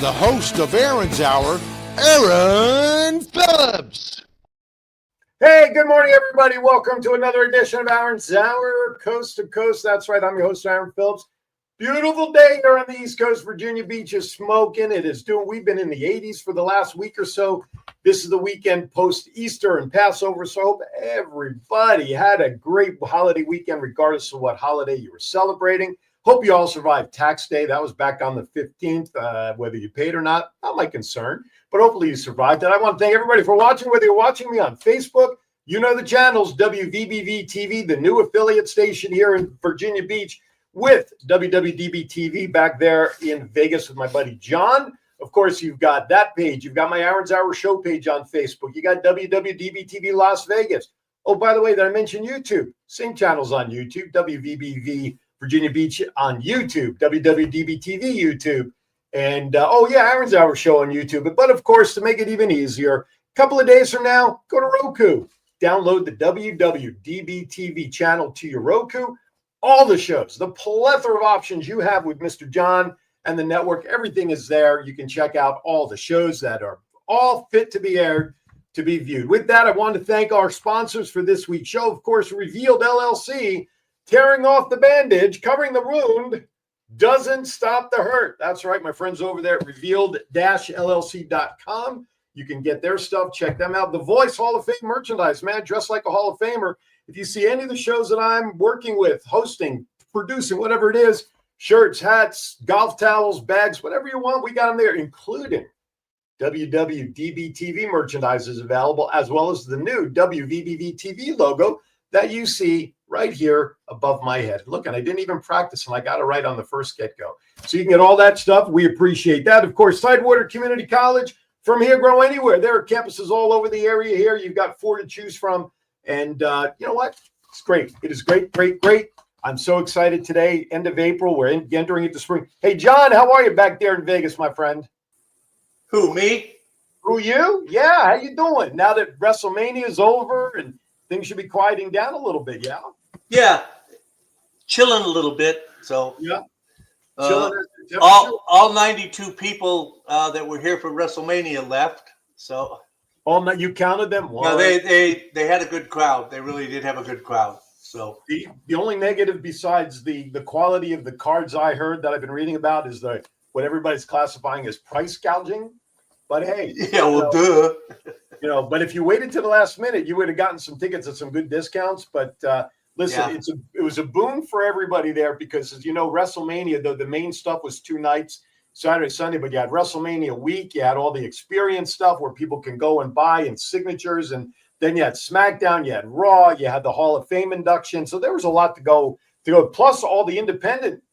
the host of Aaron's Hour, Aaron Phillips. Hey, good morning, everybody. Welcome to another edition of Aaron's Hour, coast to coast. That's right. I'm your host, Aaron Phillips. Beautiful day here on the East Coast. Virginia Beach is smoking. We've been in the 80s for the last week or so. This is the weekend post-Easter and Passover, so I hope everybody had a great holiday weekend, regardless of what holiday you were celebrating. Hope you all survived tax day. That was back on the 15th, whether you paid or not my concern, but hopefully you survived it. I want to thank everybody for watching, whether you're watching me on Facebook, you know the channels, WVBV TV, the new affiliate station here in Virginia Beach, with WWDB TV back there in Vegas with my buddy John. Of course, you've got that page. You've got my Aaron's Hour show page on Facebook. You got WWDB TV Las Vegas. Oh, by the way, did I mention YouTube? Same channels on YouTube, WVBV Virginia Beach on YouTube, WWDB TV YouTube. And, Aaron's Hour show on YouTube. But, of course, to make it even easier, a couple of days from now, go to Roku. Download the WWDB TV channel to your Roku. All the shows, the plethora of options you have with Mr. John and the network, everything is there. You can check out all the shows that are all fit to be aired, to be viewed. With that, I want to thank our sponsors for this week's show. Of course, Revealed LLC, tearing off the bandage, covering the wound, doesn't stop the hurt. That's right, my friends over there at revealed-llc.com. You can get their stuff. Check them out. The Voice Hall of Fame merchandise, man, dressed like a Hall of Famer. If you see any of the shows that I'm working with, hosting, producing, whatever it is, shirts, hats, golf towels, bags, whatever you want, we got them there, including WWDB TV merchandise is available, as well as the new WVBV TV logo that you see right here above my head. Look, and I didn't even practice, and I got it right on the first get-go. So you can get all that stuff. We appreciate that. Of course, Tidewater Community College, from here, grow anywhere. There are campuses all over the area here. You've got 4 to choose from. And you know what? It's great. It is great, great, great. I'm so excited today. End of April. We're entering into spring. Hey, John, how are you back there in Vegas, my friend? Who, me? Who, you? Yeah, how you doing? Now that WrestleMania is over and things should be quieting down a little bit, yeah? Yeah, chilling a little bit. So yeah, all 92 people that were here for WrestleMania left. So you counted them? No, they had a good crowd. They really did have a good crowd. So the only negative besides the quality of the cards I heard that I've been reading about is what everybody's classifying as price gouging. But hey, yeah, well, duh. But if you waited to the last minute, you would have gotten some tickets at some good discounts. But listen, it was a boon for everybody there because, as you know, WrestleMania, though the main stuff was 2 nights, Saturday, Sunday, but you had WrestleMania week, you had all the experience stuff where people can go and buy and signatures, and then you had SmackDown, you had Raw, you had the Hall of Fame induction. So there was a lot to go. Plus all the independent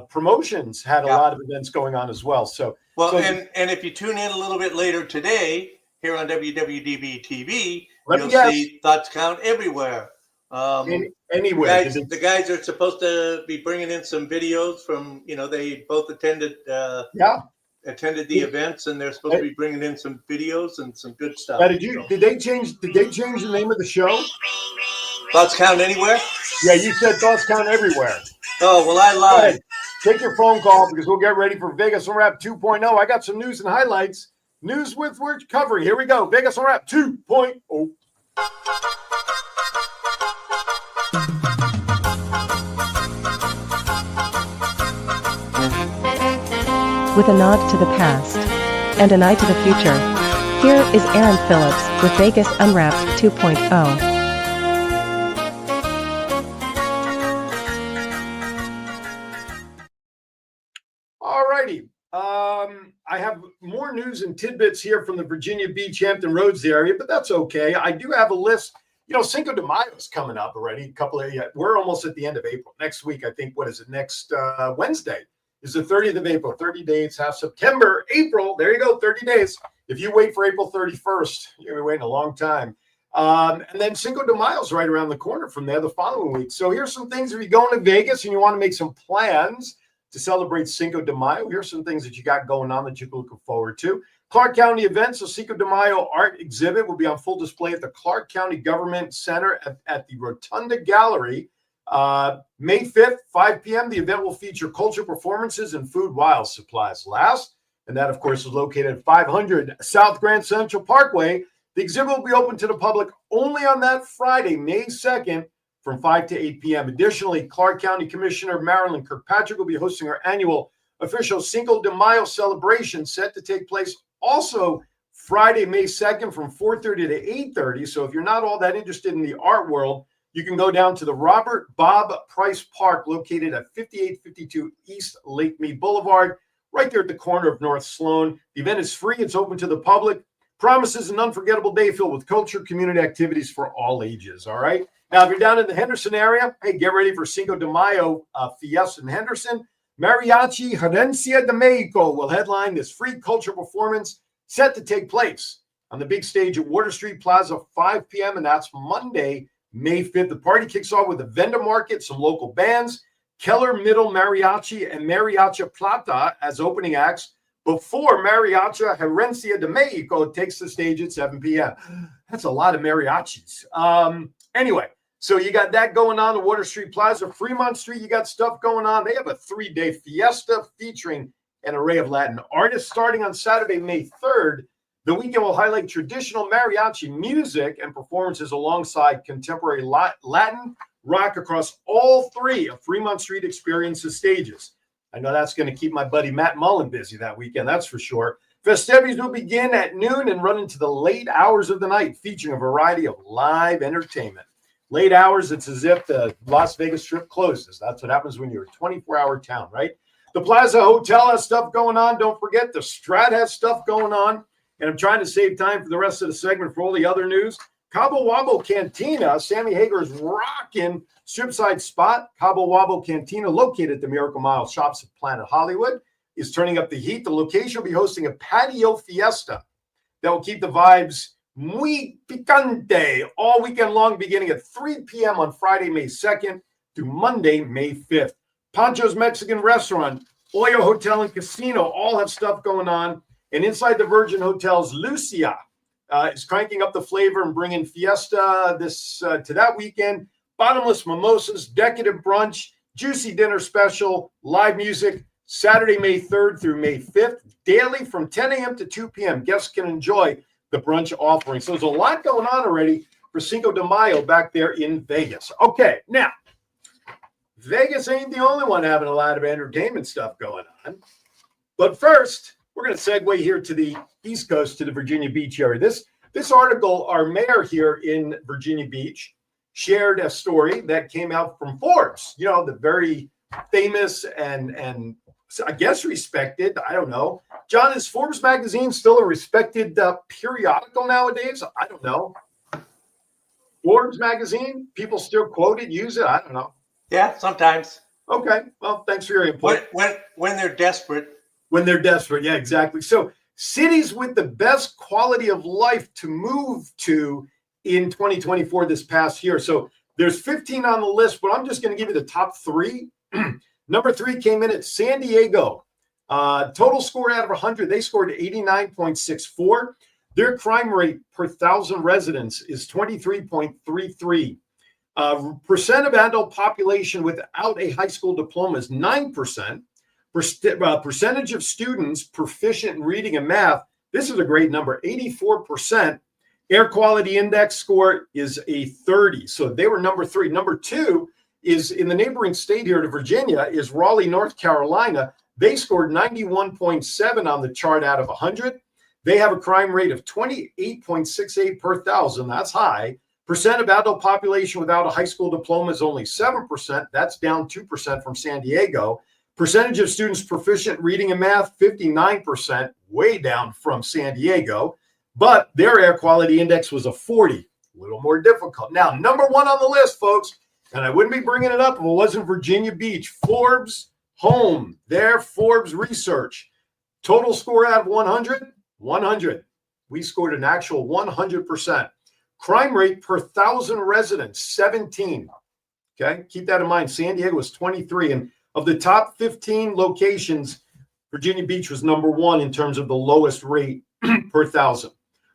promotions had a lot of events going on as well. And if you tune in a little bit later today here on WWDB TV, you'll see Thoughts Count Everywhere. Anywhere. The guys are supposed to be bringing in some videos from, they both attended the events, and they're supposed to be bringing in some videos and some good stuff. Did they change the name of the show? Thoughts Count Anywhere? Yeah, you said Thoughts Count Everywhere. Oh, well, I lied. Take your phone call because we'll get ready for Vegas on Wrap 2.0. I got some news and highlights. News with we're covering. Here we go. Vegas on Wrap 2.0. With a nod to the past and an eye to the future, here is Aaron Phillips with Vegas Unwrapped 2.0. All righty. I have more news and tidbits here from the Virginia Beach, Hampton Roads area, but that's okay. I do have a list. Cinco de Mayo is coming up already. We're almost at the end of April. Next week, I think, what is it? Next Wednesday is the 30th of April. 30 days, half September, April. There you go, 30 days. If you wait for April 31st, you're waiting a long time. And then Cinco de Mayo is right around the corner from there the following week. So here's some things. If you're going to Vegas and you want to make some plans to celebrate Cinco de Mayo, here's some things that you got going on that you're looking forward to. Clark County events, a Cinco de Mayo art exhibit will be on full display at the Clark County Government Center at the Rotunda Gallery. May 5th, 5 p.m. The event will feature culture performances and food while supplies last. And that, of course, is located at 500 South Grand Central Parkway. The exhibit will be open to the public only on that Friday, May 2nd, from 5 to 8 p.m. Additionally, Clark County Commissioner Marilyn Kirkpatrick will be hosting her annual official Cinco de Mayo celebration, set to take place also Friday, May 2nd from 4:30 to 8:30. So if you're not all that interested in the art world, you can go down to the Robert Bob Price Park, located at 5852 East Lake Mead Boulevard, right there at the corner of North Sloan. The event is free. It's open to the public. Promises an unforgettable day filled with culture, community activities for all ages. All right. Now, if you're down in the Henderson area, hey, get ready for Cinco de Mayo Fiesta in Henderson. Mariachi Herencia de Mexico will headline this free cultural performance set to take place on the big stage at Water Street Plaza, 5 p.m., and that's Monday, May 5th. The party kicks off with a vendor market, some local bands, Keller Middle Mariachi and Mariachi Plata as opening acts before Mariachi Herencia de Mexico takes the stage at 7 p.m. That's a lot of mariachis. Anyway, so you got that going on at Water Street Plaza. Fremont Street, you got stuff going on. They have a 3-day fiesta featuring an array of Latin artists. Starting on Saturday, May 3rd, the weekend will highlight traditional mariachi music and performances alongside contemporary Latin rock across all 3 of Fremont Street Experience's stages. I know that's going to keep my buddy Matt Mullen busy that weekend, that's for sure. Festivities will begin at noon and run into the late hours of the night, featuring a variety of live entertainment. Late hours, it's as if the Las Vegas Strip closes. That's what happens when you're a 24-hour town, right? The Plaza Hotel has stuff going on. Don't forget, the Strat has stuff going on. And I'm trying to save time for the rest of the segment for all the other news. Cabo Wabo Cantina, Sammy Hager's rockin' strip-side spot. Cabo Wabo Cantina, located at the Miracle Mile Shops at Planet Hollywood, is turning up the heat. The location will be hosting a patio fiesta that will keep the vibes muy picante all weekend long, beginning at 3 p.m. on Friday, May 2nd to Monday, May 5th. Pancho's Mexican Restaurant, Oyo Hotel and Casino all have stuff going on. And inside the Virgin Hotels, Lucia is cranking up the flavor and bringing fiesta to that weekend. Bottomless mimosas, decadent brunch, juicy dinner special, live music, Saturday, May 3rd through May 5th, daily from 10 a.m. to 2 p.m. Guests can enjoy the brunch offering. So there's a lot going on already for Cinco de Mayo back there in Vegas. Okay, now, Vegas ain't the only one having a lot of entertainment stuff going on. But first, we're going to segue here to the East Coast, to the Virginia Beach area. This article, our mayor here in Virginia Beach shared a story that came out from Forbes, you know, the very famous and I guess respected, I don't know. John, is Forbes magazine still a respected periodical nowadays? I don't know. Forbes magazine, people still quote it, use it? I don't know. Yeah, sometimes. Okay, well, thanks for your input. When they're desperate. When they're desperate, yeah, exactly. So cities with the best quality of life to move to in 2024 this past year. So there's 15 on the list, but I'm just going to give you the top 3. Number 3 came in at San Diego. Total score out of 100, they scored 89.64. Their crime rate per 1,000 residents is 23.33. Percent of adult population without a high school diploma is 9%. Percentage of students proficient in reading and math, this is a great number, 84%. Air quality index score is a 30. So they were number 3. Number 2 is in the neighboring state here to Virginia is Raleigh, North Carolina. They scored 91.7 on the chart out of 100. They have a crime rate of 28.68 per 1,000. That's high. Percent of adult population without a high school diploma is only 7%. That's down 2% from San Diego. Percentage of students proficient reading and math, 59%, way down from San Diego. But their air quality index was a 40, a little more difficult. Now, number 1 on the list, folks, and I wouldn't be bringing it up if it wasn't Virginia Beach. Forbes Home, their Forbes research. Total score out of 100, 100. We scored an actual 100%. Crime rate per 1,000 residents, 17. Okay, keep that in mind. San Diego was 23. And of the top 15 locations, Virginia Beach was number 1 in terms of the lowest rate per 1,000.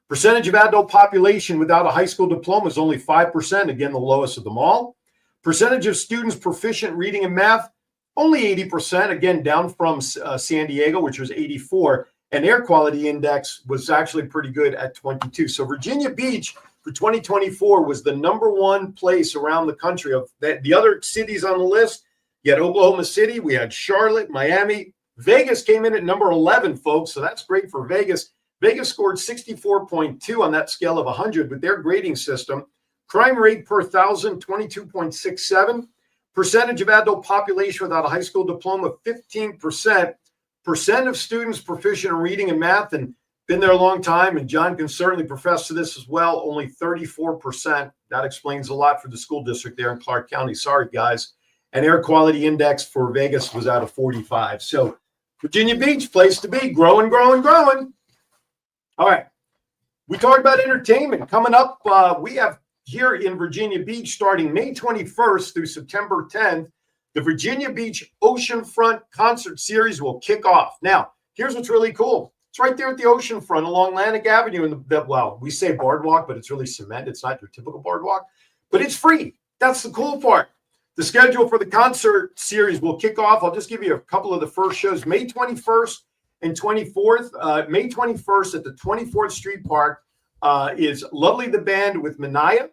Percentage of adult population without a high school diploma is only 5%. Again, the lowest of them all. Percentage of students proficient reading and math, only 80%. Again, down from San Diego, which was 84. and air quality index was actually pretty good at 22. So Virginia Beach for 2024 was the #1 place around the country. Of the other cities on the list, you had Oklahoma City, we had Charlotte, Miami. Vegas came in at number 11, folks, so that's great for Vegas. Vegas scored 64.2 on that scale of 100 with their grading system. Crime rate per 1,000, 22.67. Percentage of adult population without a high school diploma, 15%. Percent of students proficient in reading and math, and been there a long time, and John can certainly profess to this as well, only 34%. That explains a lot for the school district there in Clark County. Sorry, guys. And air quality index for Vegas was out of 45. So Virginia Beach, place to be, growing, growing, growing. All right. We talked about entertainment. Coming up, we have here in Virginia Beach, starting May 21st through September 10th, the Virginia Beach Oceanfront Concert Series will kick off. Now, here's what's really cool. It's right there at the oceanfront along Atlantic Avenue. Well, we say boardwalk, but it's really cement. It's not your typical boardwalk, but it's free. That's the cool part. The schedule for the concert series will kick off. I'll just give you a couple of the first shows. May 21st and 24th. May 21st at the 24th Street Park is Lovely the Band with Manaya.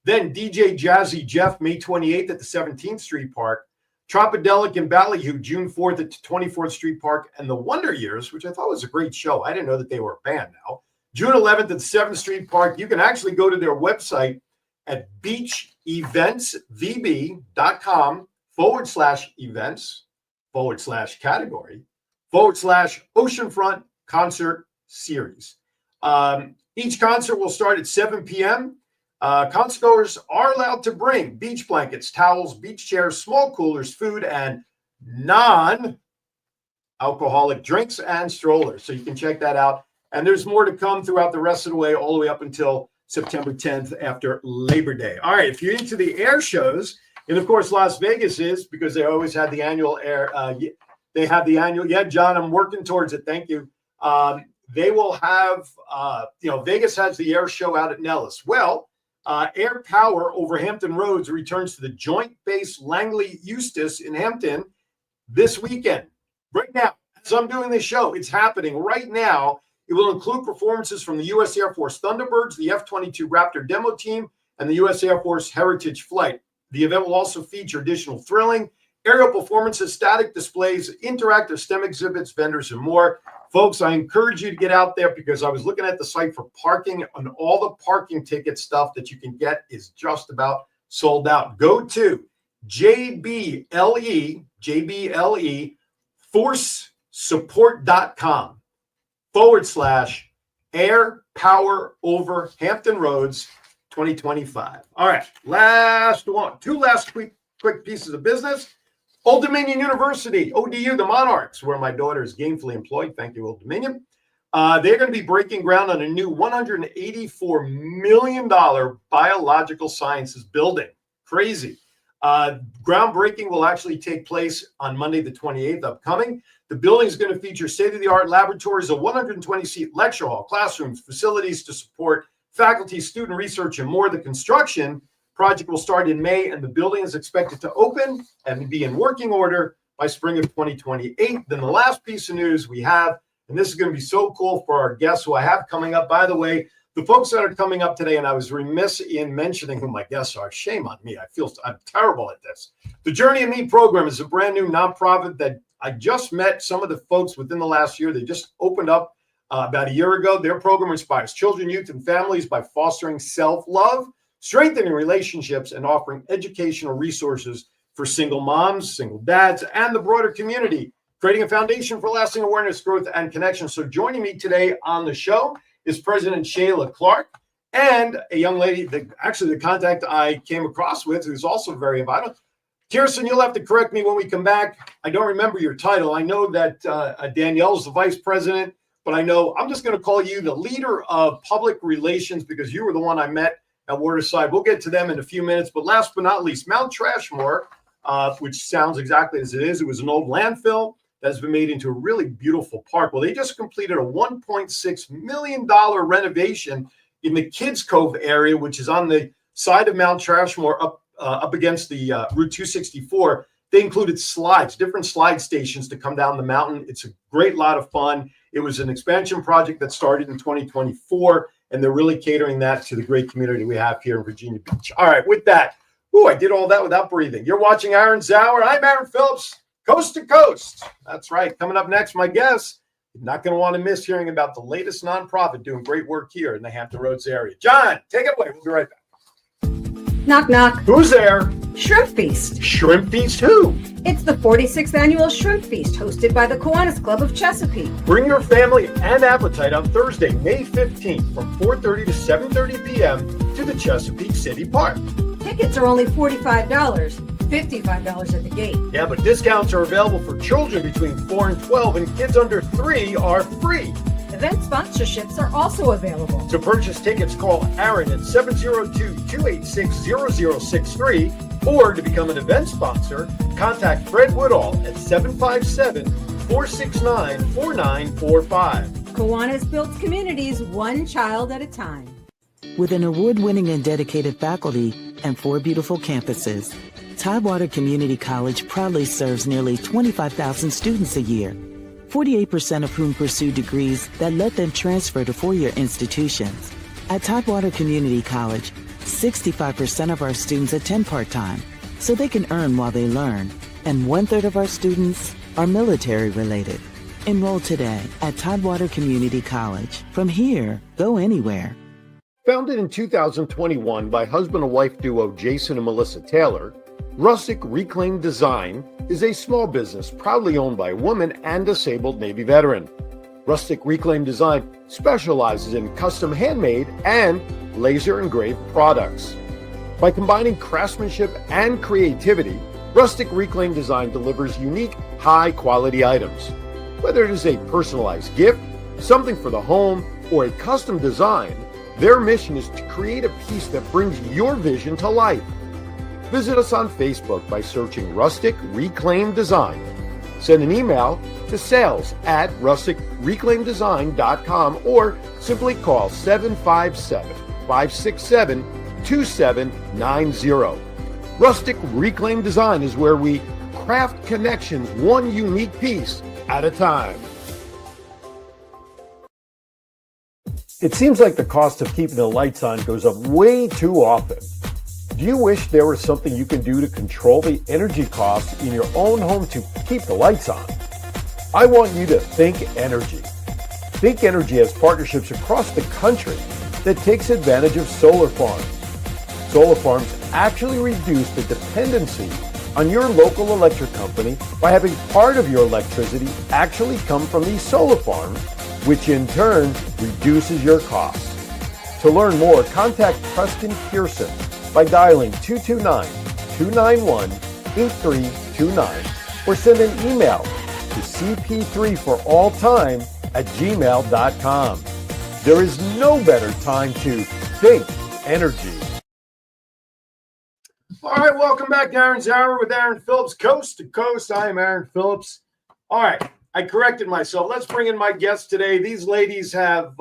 Then DJ Jazzy Jeff, May 28th at the 17th Street Park. Tropidelic and Ballyhoo, June 4th at 24th Street Park. And the Wonder Years, which I thought was a great show. I didn't know that they were a band now. June 11th at the 7th Street Park. You can actually go to their website at beacheventsvb.com/events/category/Oceanfront Concert Series. Each concert will start at 7 p.m. Concertgoers are allowed to bring beach blankets, towels, beach chairs, small coolers, food, and non-alcoholic drinks and strollers. So you can check that out. And there's more to come throughout the rest of the way, all the way up until September 10th after Labor Day. All right, if you're into the air shows, and of course Las Vegas is, because they always had the annual air. They have the annual. Yeah, John, I'm working towards it. Thank you. They will have, Vegas has the air show out at Nellis. Well, Air Power over Hampton Roads returns to the Joint Base Langley Eustis in Hampton this weekend. Right now, as I'm doing this show, it's happening right now. It will include performances from the U.S. Air Force Thunderbirds, the F-22 Raptor demo team, and the U.S. Air Force Heritage Flight. The event will also feature additional thrilling aerial performances, static displays, interactive STEM exhibits, vendors, and more. Folks, I encourage you to get out there because I was looking at the site for parking, and all the parking ticket stuff that you can get is just about sold out. Go to JBLE forcesupport.com/air power over Hampton Roads 2025. All right, two last quick pieces of business. Old Dominion University, ODU, the Monarchs, where my daughter is gainfully employed. Thank you, Old Dominion. They're going to be breaking ground on a new $184 million biological sciences building. Crazy. Groundbreaking will actually take place on Monday, the 28th, upcoming. The building is going to feature state-of-the-art laboratories, a 120-seat lecture hall, classrooms, facilities to support faculty, student research, and more. The construction project will start in May, and the building is expected to open and be in working order by spring of 2028. Then the last piece of news we have, and this is going to be so cool for our guests who I have coming up. By the way, the folks that are coming up today, and I was remiss in mentioning who my guests are. Shame on me. I'm terrible at this. The Journey of Me program is a brand new nonprofit that I just met some of the folks within the last year. They just opened up about a year ago. Their program inspires children, youth, and families by fostering self-love, strengthening relationships, and offering educational resources for single moms, single dads, and the broader community, creating a foundation for lasting awareness, growth, and connection. So joining me today on the show is President Shayla Clark and a young lady, the contact I came across with, who's also very vital. Kirsten, you'll have to correct me when we come back. I don't remember your title. I know that Danielle's the vice president, but I'm just going to call you the leader of public relations because you were the one I met at Waterside. We'll get to them in a few minutes. But last but not least, Mount Trashmore, which sounds exactly as it is. It was an old landfill that has been made into a really beautiful park. Well, they just completed a $1.6 million renovation in the Kids Cove area, which is on the side of Mount Trashmore up against the Route 264. They included slides, different slide stations to come down the mountain. It's a great lot of fun. It was an expansion project that started in 2024, and they're really catering that to the great community we have here in Virginia Beach. All right, with that, I did all that without breathing. You're watching Aaron's Hour. I'm Aaron Phillips, coast to coast. That's right. Coming up next, my guest. You're not going to want to miss hearing about the latest nonprofit doing great work here in the Hampton Roads area. John, take it away. We'll be right back. Knock, knock. Who's there? Shrimp Feast. Shrimp Feast who? It's the 46th annual Shrimp Feast hosted by the Kiwanis Club of Chesapeake. Bring your family and appetite on Thursday, May 15th from 4:30 to 7:30 p.m. to the Chesapeake City Park. Tickets are only $45, $55 at the gate. Yeah, but discounts are available for children between 4 and 12, and kids under 3 are free. Event sponsorships are also available. To purchase tickets, call Aaron at 702-286-0063, or to become an event sponsor, contact Fred Woodall at 757-469-4945. Kiwanis builds communities one child at a time. With an award-winning and dedicated faculty and 4 beautiful campuses, Tidewater Community College proudly serves nearly 25,000 students a year, 48% of whom pursue degrees that let them transfer to four-year institutions. At Tidewater Community College, 65% of our students attend part-time, so they can earn while they learn, and 1/3 of our students are military-related. Enroll today at Tidewater Community College. From here, go anywhere. Founded in 2021 by husband and wife duo Jason and Melissa Taylor, Rustic Reclaimed Design is a small business proudly owned by a woman and disabled Navy veteran. Rustic Reclaimed Design specializes in custom handmade and laser engraved products. By combining craftsmanship and creativity, Rustic Reclaimed Design delivers unique, high-quality items. Whether it is a personalized gift, something for the home, or a custom design, their mission is to create a piece that brings your vision to life. Visit us on Facebook by searching Rustic Reclaimed Design. Send an email to sales@rusticreclaimdesign.com or simply call 757-567-2790. Rustic Reclaimed Design is where we craft connections one unique piece at a time. It seems like the cost of keeping the lights on goes up way too often. Do you wish there was something you can do to control the energy costs in your own home to keep the lights on? I want you to Think Energy. Think Energy has partnerships across the country that takes advantage of solar farms. Solar farms actually reduce the dependency on your local electric company by having part of your electricity actually come from these solar farms, which in turn reduces your costs. To learn more, contact Preston Pearson by dialing 229-291-8329 or send an email to cp3foralltime@gmail.com. There is no better time to think energy. All right, welcome back to Aaron's Hour with Aaron Phillips, coast to coast. I am Aaron Phillips. All right, I corrected myself. Let's bring in my guests today. These ladies have,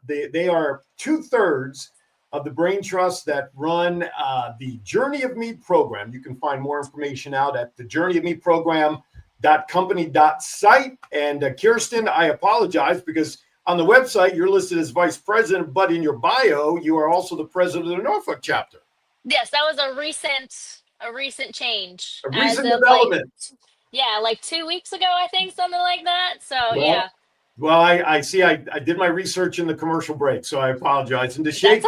they are 2/3 of the brain trusts that run the Journey of Me program. You can find more information out at the journeyofmeprogram.company.site. And Kirsten, I apologize because on the website you're listed as vice president, but in your bio you are also the president of the Norfolk chapter. Yes, that was a recent change. A recent development. Like 2 weeks ago, I think, something like that. So yeah. Well, I see. I did my research in the commercial break, so I apologize. And That's okay.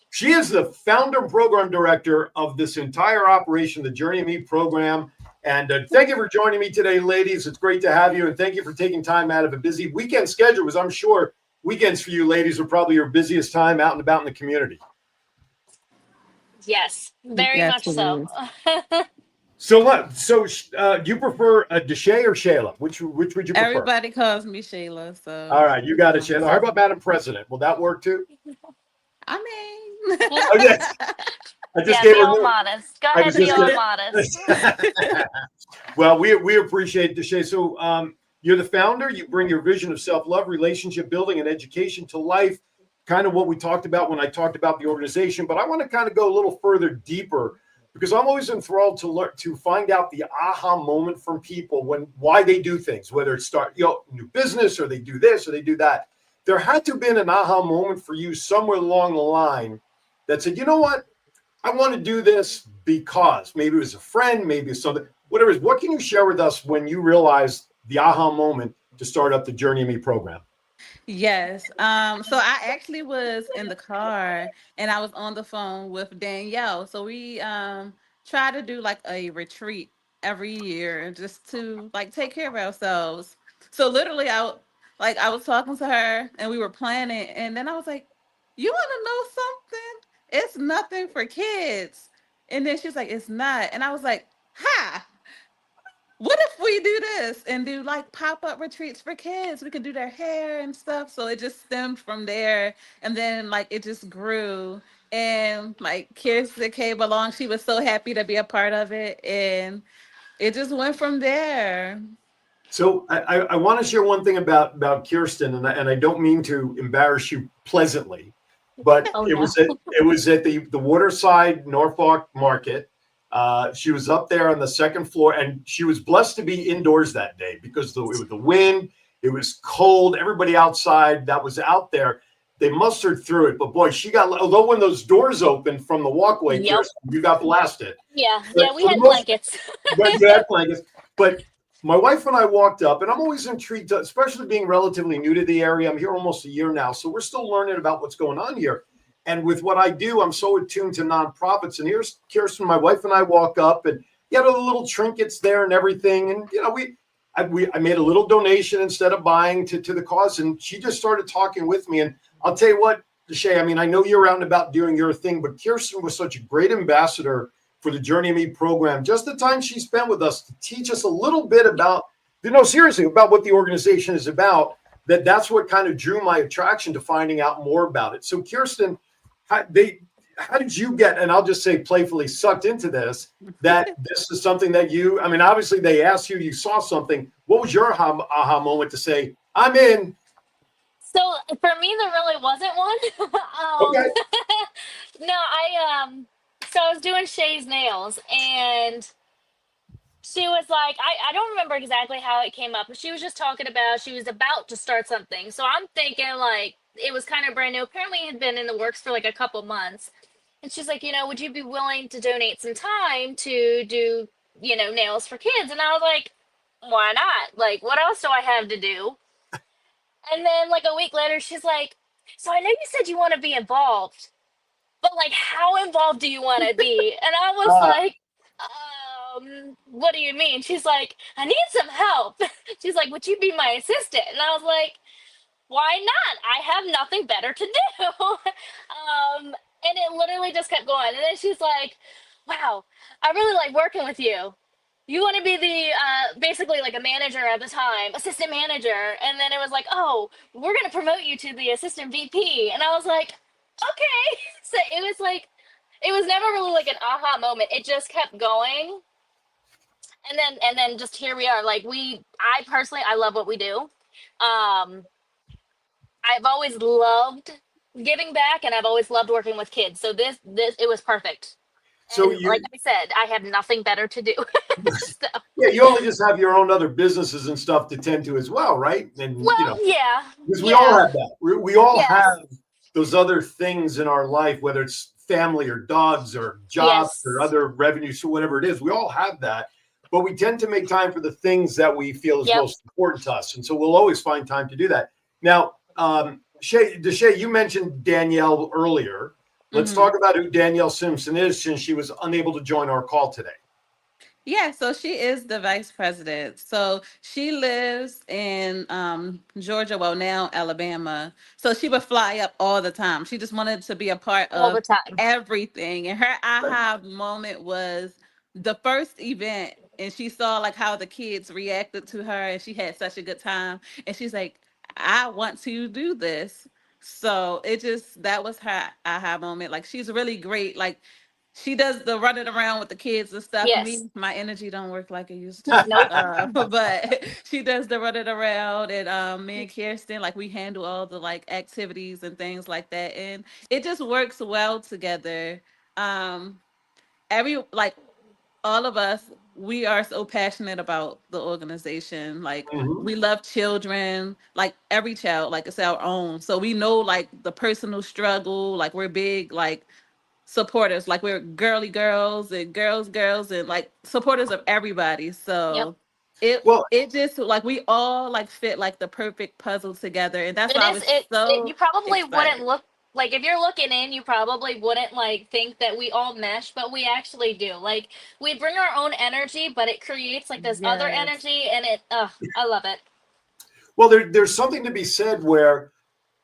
She is the founder and program director of this entire operation, the Journey of Me program. And thank you for joining me today, ladies. It's great to have you, and thank you for taking time out of a busy weekend schedule, because I'm sure weekends for you ladies are probably your busiest time out and about in the community. Yes, very much so. So what? So do you prefer Deshay or Shayla? Which would you prefer? Everybody calls me Shayla. So all right, you got it, Shayla. How about Madam President? Will that work too? I mean, okay. I just gave be her all modest. Go ahead, be all modest. Well, we appreciate Deshay. So you're the founder. You bring your vision of self-love, relationship building, and education to life. Kind of what we talked about when I talked about the organization. But I want to kind of go a little further deeper, because I'm always enthralled to learn, to find out the aha moment from people why they do things, whether it's new business or they do this or they do that. There had to have been an aha moment for you somewhere along the line that said, you know what, I want to do this because maybe it was a friend, maybe it's something, whatever it is. What can you share with us when you realized the aha moment to start up the Journey of Me program? Yes. So I actually was in the car and I was on the phone with Danielle. So we try to do like a retreat every year just to like take care of ourselves. So literally I was talking to her and we were planning and then I was like, "You want to know something? It's nothing for kids." And then she's like, "It's not." And I was like, "Ha! What if we do this and do like pop-up retreats for kids? We could do their hair and stuff." So it just stemmed from there. And then like it just grew. And like Kirsten came along. She was so happy to be a part of it. And it just went from there. So I want to share one thing about Kirsten, and I don't mean to embarrass you pleasantly, but Oh it no. was at the Waterside Norfolk Market. She was up there on the second floor, and she was blessed to be indoors that day because it was the wind, it was cold. Everybody outside that was out there, they mustered through it. But boy, she got, although when those doors opened from the walkway, Yep. Kirsten, you got blasted. Yeah. But Yeah. We for the had most, blankets. but you had blankets. But my wife and I walked up, and I'm always intrigued, especially being relatively new to the area. I'm here almost a year now, so we're still learning about what's going on here. And with what I do, I'm so attuned to nonprofits. And here's Kirsten, my wife and I walk up, and you had all the little trinkets there and everything. And I made a little donation instead of buying to the cause, and she just started talking with me. And I'll tell you what, Shay, I mean, I know you're around about doing your thing, but Kirsten was such a great ambassador for the Journey of Me program. Just the time she spent with us to teach us a little bit about, seriously, about what the organization is about. That's what kind of drew my attraction to finding out more about it. So, Kirsten, how did you get, and I'll just say playfully, sucked into this, that this is something that obviously they asked you, you saw something. What was your aha moment to say, I'm in? So for me, there really wasn't one. Okay. No, so I was doing Shay's nails and she was like, I don't remember exactly how it came up, but she was just talking about, she was about to start something. So I'm thinking like, it was kind of brand new. Apparently it had been in the works for like a couple months. And she's like, would you be willing to donate some time to do, nails for kids? And I was like, why not? Like, what else do I have to do? And then like a week later, she's like, so I know you said you want to be involved, but like, how involved do you want to be? And I was like, what do you mean? She's like, I need some help. She's like, would you be my assistant? And I was like, why not? I have nothing better to do. And it literally just kept going. And then she's like, wow, I really like working with you. You want to be the basically like a manager at the time, assistant manager. And then it was like, oh, we're going to promote you to the assistant VP. And I was like, okay. So it was like, it was never really like an aha moment. It just kept going. And then just here we are. Like I personally, I love what we do. I've always loved giving back and I've always loved working with kids. So this, it was perfect. So like I said, I have nothing better to do. So. Yeah, you only just have your own other businesses and stuff to tend to as well, right? And yeah, because we all have that. We all have those other things in our life, whether it's family or dogs or jobs or other revenues or whatever it is. We all have that, but we tend to make time for the things that we feel is most important to us, and so we'll always find time to do that. Now, Shay, you mentioned Danielle earlier. Let's talk about who Danielle Simpson is, since she was unable to join our call today. Yeah, so she is the vice president. So she lives in Georgia, well, now Alabama. So she would fly up all the time. She just wanted to be a part of everything. And her aha moment was the first event. And she saw like how the kids reacted to her and she had such a good time. And she's like, I want to do this. So that was her aha moment. Like, she's really great. Like, she does the running around with the kids and stuff. Me, my energy don't work like it used to. Nope. But she does the running around, and me and Kirsten, like, we handle all the like activities and things like that, and it just works well together. all of us, we are so passionate about the organization. Like Mhm. we love children, like every child, like it's our own. So we know like the personal struggle, like we're big, like supporters, like we're girly girls and girls and like supporters of everybody. Yep. So Well, it just like we all like fit like the perfect puzzle together. And that's It why I is was you so probably wouldn't excited. look like if you're looking in, you probably wouldn't like think that we all mesh, but we actually do. Like we bring our own energy, but it creates like this other Yes. energy and I love it. well, there's something to be said where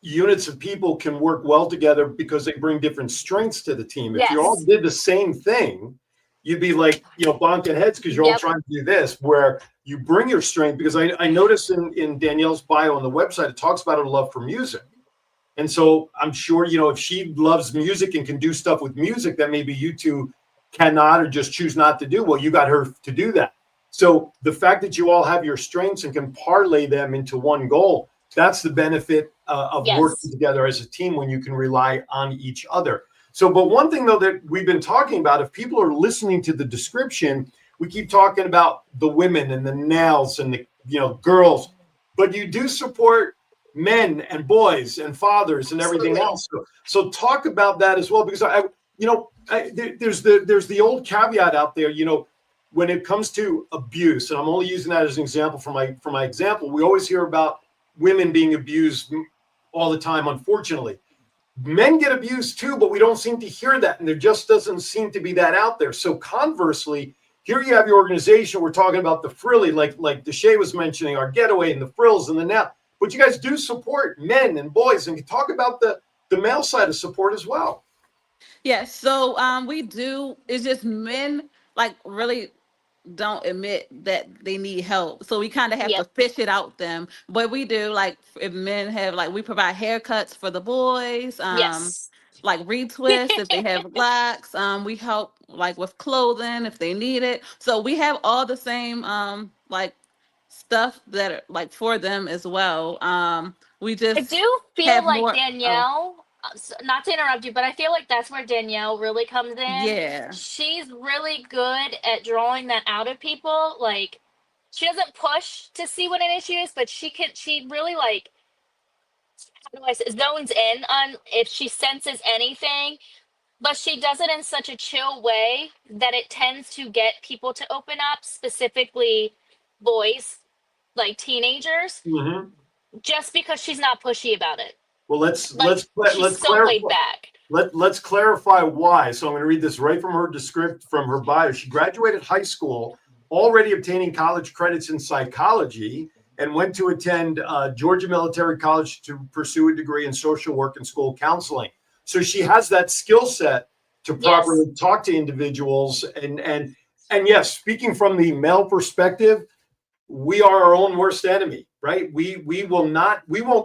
units of people can work well together because they bring different strengths to the team. If you all Yes. did the same thing, you'd be like, bonking heads because you're all Yep. trying to do this, where you bring your strength. Because I noticed in Danielle's bio on the website, it talks about her love for music. And so I'm sure, if she loves music and can do stuff with music that maybe you two cannot or just choose not to do, well, you got her to do that. So the fact that you all have your strengths and can parlay them into one goal, that's the benefit of working Yes. together as a team when you can rely on each other. So, but one thing though that we've been talking about, if people are listening to the description, we keep talking about the women and the nails and the girls, but you do support men and boys and fathers and everything Absolutely. else. So talk about that as well, because there's the old caveat out there, when it comes to abuse, and I'm only using that as an example for my example. We always hear about women being abused all the time, unfortunately. Men get abused too, but we don't seem to hear that, and there just doesn't seem to be that out there. So conversely, here you have your organization. We're talking about the frilly, like Deshay was mentioning, our getaway and the frills and the now. But you guys do support men and boys, and you talk about the male side of support as well. Yes. So we do. It's just men like really don't admit that they need help. So we kind of have to Yep. fish it out them. But we do, like if men have like we provide haircuts for the boys, Yes. like retwist if they have locks. We help like with clothing if they need it. So we have all the same like stuff that are like for them as well. We I just do feel have like more Danielle, not to interrupt you, but I feel like that's where Danielle really comes in. yeah. She's really good at drawing that out of people. Like, she doesn't push to see what an issue is, but she really, like, how do I say, zones in on if she senses anything, but she does it in such a chill way that it tends to get people to open up, specifically boys, like teenagers, Mm-hmm. just because she's not pushy about it. Well, let's She's so clarify. laid back. Let's clarify why. So I'm going to read this right from her bio. She graduated high school, already obtaining college credits in psychology, and went to attend Georgia Military College to pursue a degree in social work and school counseling. So she has that skill set to properly talk to individuals. And yes, speaking from the male perspective, we are our own worst enemy, right? We won't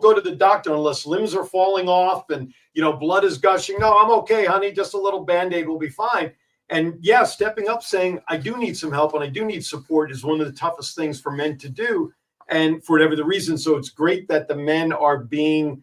go to the doctor unless limbs are falling off and blood is gushing. No, I'm okay, honey. Just a little Band-Aid will be fine. And yeah, stepping up, saying I do need some help and I do need support is one of the toughest things for men to do, and for whatever the reason. So it's great that the men are being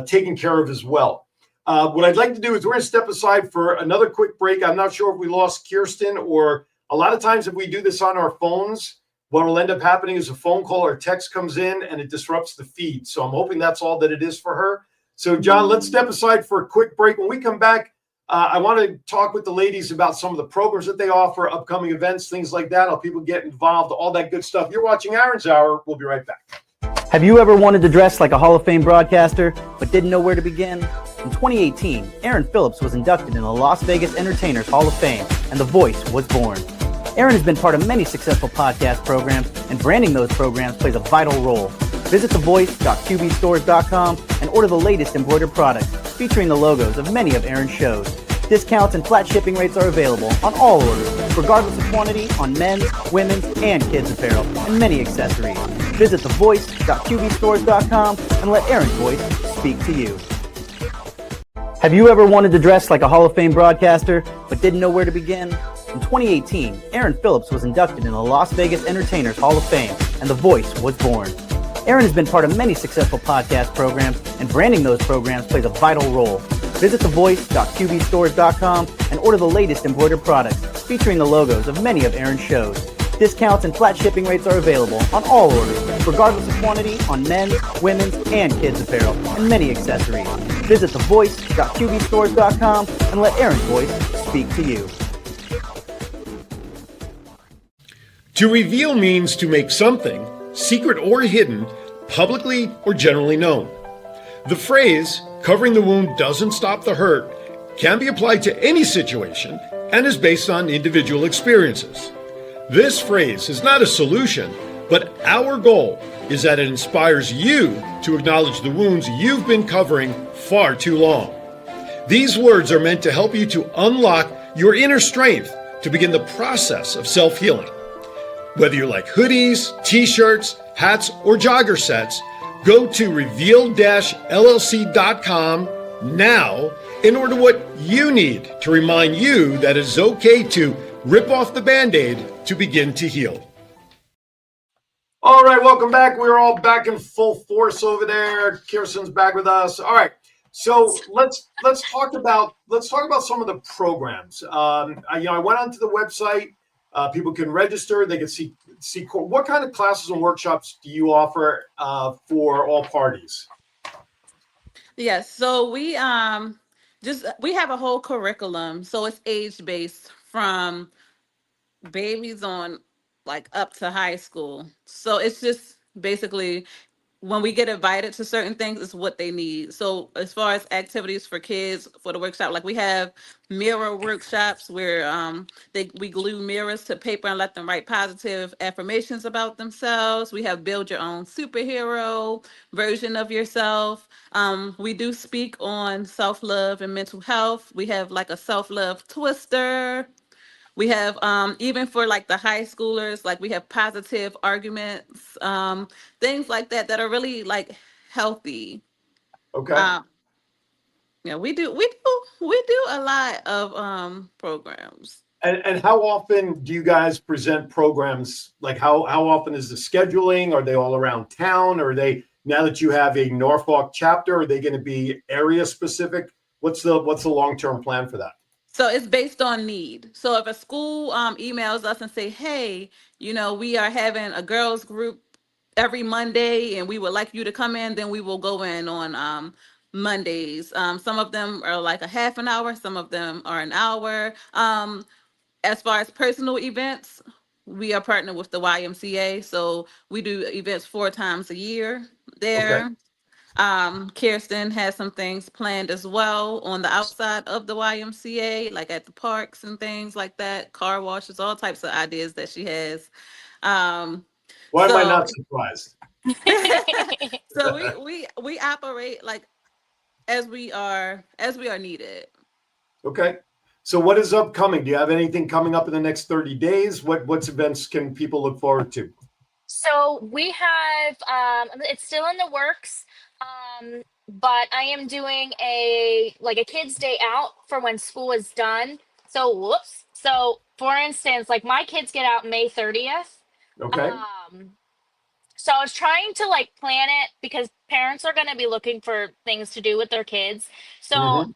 taken care of as well. What I'd like to do is we're going to step aside for another quick break. I'm not sure if we lost Kirsten, or a lot of times if we do this on our phones, what will end up happening is a phone call or text comes in and it disrupts the feed. So I'm hoping that's all that it is for her. So John, let's step aside for a quick break. When we come back, I want to talk with the ladies about some of the programs that they offer, upcoming events, things like that, how people get involved, all that good stuff. You're watching Aaron's Hour. We'll be right back. Have you ever wanted to dress like a Hall of Fame broadcaster, but didn't know where to begin? In 2018, Aaron Phillips was inducted in the Las Vegas Entertainers Hall of Fame, and The Voice was born. Aaron has been part of many successful podcast programs, and branding those programs plays a vital role. Visit thevoice.qbstores.com and order the latest embroidered products featuring the logos of many of Aaron's shows. Discounts and flat shipping rates are available on all orders, regardless of quantity, on men's, women's, and kids' apparel, and many accessories. Visit thevoice.qbstores.com and let Aaron's voice speak to you. Have you ever wanted to dress like a Hall of Fame broadcaster, but didn't know where to begin? In 2018, Aaron Phillips was inducted in the Las Vegas Entertainers Hall of Fame, and The Voice was born. Aaron has been part of many successful podcast programs, and branding those programs plays a vital role. Visit thevoice.qbstores.com and order the latest embroidered products featuring the logos of many of Aaron's shows. Discounts and flat shipping rates are available on all orders, regardless of quantity, on men's, women's, and kids' apparel, and many accessories. Visit thevoice.qbstores.com and let Aaron's voice speak to you. To reveal means to make something, secret or hidden, publicly or generally known. The phrase, covering the wound doesn't stop the hurt, can be applied to any situation and is based on individual experiences. This phrase is not a solution, but our goal is that it inspires you to acknowledge the wounds you've been covering far too long. These words are meant to help you to unlock your inner strength to begin the process of self-healing. Whether you like hoodies, t-shirts, hats, or jogger sets, go to reveal-llc.com now and order what you need to remind you that it's okay to rip off the Band-Aid to begin to heal. All right, welcome back. We're all back in full force over there. Kirsten's back with us. All right, so let's talk about some of the programs. I went onto the website. People can register. They can see what kind of classes and workshops do you offer for all parties? Yes, so we have a whole curriculum. So it's age based from babies on like up to high school. So it's just basically when we get invited to certain things, it's what they need. So as far as activities for kids for the workshop, like we have mirror workshops where we glue mirrors to paper and let them write positive affirmations about themselves. We have build your own superhero version of yourself. We do speak on self-love and mental health. We have like a self-love twister. We have even for like the high schoolers, like we have positive arguments, things like that are really like healthy. Okay. Yeah, we do a lot of programs. And how often do you guys present programs? Like how often is the scheduling? Are they all around town? Or are they, now that you have a Norfolk chapter, are they going to be area specific? What's the long-term plan for that? So it's based on need. So if a school emails us and say, hey, we are having a girls group every Monday and we would like you to come in, then we will go in on Mondays. Some of them are like a half an hour. Some of them are an hour. As far as personal events, we are partnered with the YMCA. So we do events 4 times a year there. Okay. Kirsten has some things planned as well on the outside of the YMCA, like at the parks and things like that, car washes, all types of ideas that she has. Why am I not surprised? So we operate like as we are needed. Okay. So what is upcoming? Do you have anything coming up in the next 30 days? What events can people look forward to? So we have, it's still in the works, but I am doing a kid's day out for when school is done. So, So for instance, like my kids get out May 30th. Okay. So I was trying to like plan it because parents are going to be looking for things to do with their kids. So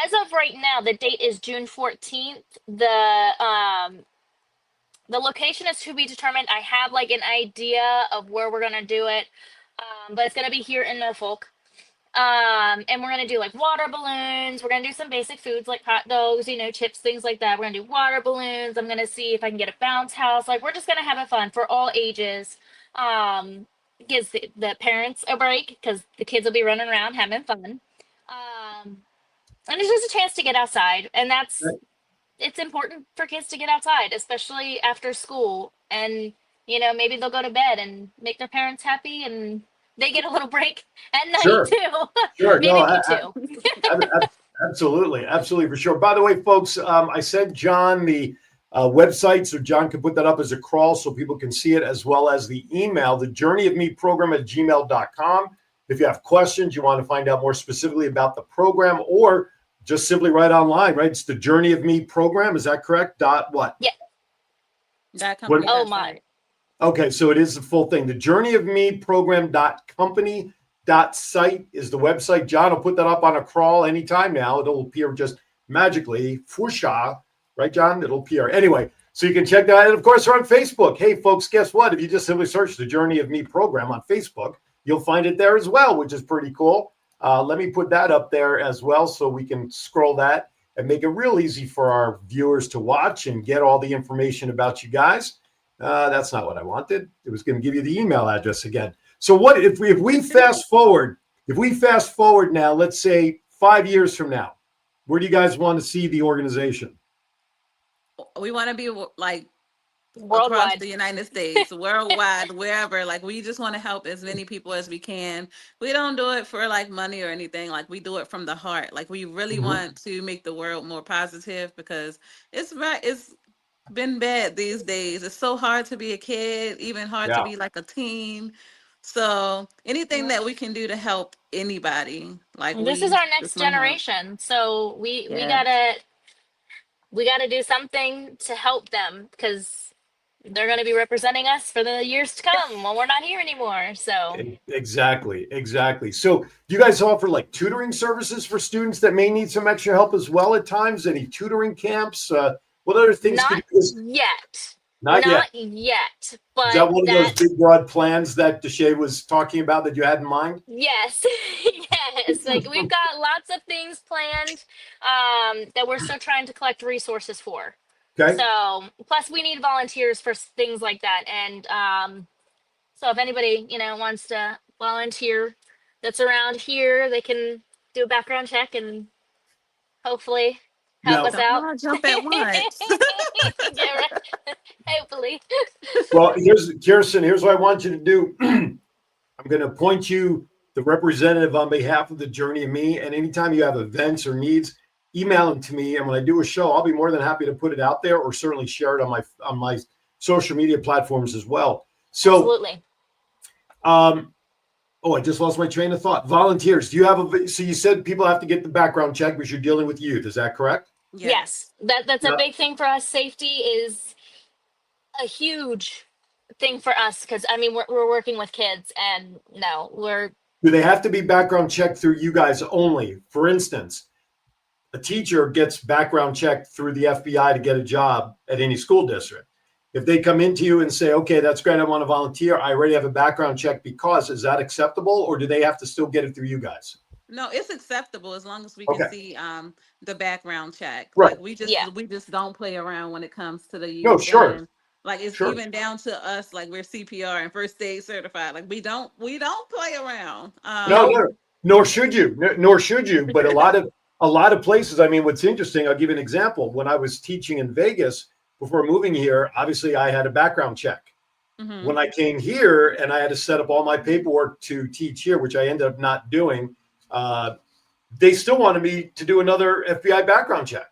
as of right now, the date is June 14th. The location is to be determined. I have like an idea of where we're gonna do it, but it's gonna be here in Norfolk. And we're gonna do like water balloons. We're gonna do some basic foods like hot dogs, chips, things like that. We're gonna do water balloons. I'm gonna see if I can get a bounce house. Like we're just gonna have it fun for all ages. Gives the parents a break because the kids will be running around having fun. And it's just a chance to get outside, and it's important for kids to get outside, especially after school. And, maybe they'll go to bed and make their parents happy and they get a little break at night too. Sure. Maybe me too. Absolutely. Absolutely. For sure. By the way, folks, I sent John the website so John can put that up as a crawl so people can see it, as well as the email, the journeyofmeprogram@gmail.com. If you have questions, you want to find out more specifically about the program, or just simply write online, right? It's the Journey of Me program. Is that correct? What? Yeah. Company. Oh my. Okay, so it is the full thing. The Journey of Me program.company pdt-11AM.site is the website. John will put that up on a crawl anytime now. It'll appear just magically. Fusha, right, John? It'll appear. Anyway, so you can check that out. And of course, we're on Facebook. Hey, folks, guess what? If you just simply search the Journey of Me program on Facebook, you'll find it there as well, which is pretty cool. Let me put that up there as well so we can scroll that and make it real easy for our viewers to watch and get all the information about you guys. That's not what I wanted. It was going to give you the email address again. So what if we fast forward? If we fast forward now, let's say 5 years from now, where do you guys want to see the organization? We want to be like Worldwide. across the United States, worldwide, wherever. Like, we just want to help as many people as we can. We don't do it for like money or anything. Like, we do it from the heart. Like, we really want to make the world more positive, because it's been bad these days. It's so hard to be a kid, even hard to be like a teen. So anything that we can do to help anybody, like, this is our next generation. So we gotta do something to help them, because they're going to be representing us for the years to come when we're not here anymore. So Exactly. So do you guys offer like tutoring services for students that may need some extra help as well at times? Any tutoring camps? What other things? Not yet. Not yet. But is that one of those big broad plans that Deshae was talking about that you had in mind? Yes. Yes. Like, we've got lots of things planned that we're still trying to collect resources for. Okay. So plus we need volunteers for things like that. And so if anybody, wants to volunteer that's around here, they can do a background check and hopefully help us out. Jump at once. Yeah, right. Hopefully. Well, Kirsten, here's what I want you to do. I'm going to appoint you the representative on behalf of the Journey of Me. And anytime you have events or needs, email them to me. And when I do a show, I'll be more than happy to put it out there, or certainly share it on my social media platforms as well. So, absolutely. I just lost my train of thought. Volunteers. Do you have so you said people have to get the background check because you're dealing with youth. Is that correct? Yes. That's a big thing for us. Safety is a huge thing for us, because we're working with kids, and do they have to be background checked through you guys only? For instance, a teacher gets background checked through the FBI to get a job at any school district. If they come into you and say, okay, that's great, I want to volunteer, I already have a background check, because is that acceptable, or do they have to still get it through you guys? No, it's acceptable as long as we can see the background check. Right. Like, we just don't play around when it comes to the youth. No, sure. And, like, it's even down to us. Like, we're CPR and first aid certified. Like, we don't play around. No, nor should you. But a lot of places. What's interesting, I'll give you an example. When I was teaching in Vegas before moving here, obviously I had a background check. When I came here and I had to set up all my paperwork to teach here, which I ended up not doing, they still wanted me to do another FBI background check.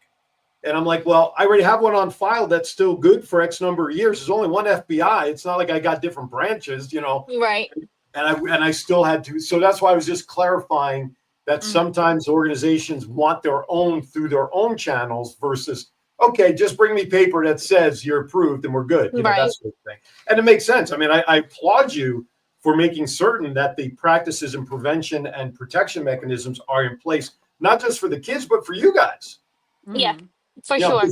And I'm like, well, I already have one on file that's still good for X number of years. There's only one FBI. It's not like I got different branches, Right. And I still had to. So that's why I was just clarifying that sometimes organizations want their own through their own channels versus, okay, just bring me paper that says you're approved and we're good. Right. That sort of thing. And it makes sense. I applaud you for making certain that the practices and prevention and protection mechanisms are in place, not just for the kids, but for you guys. Yeah, for sure.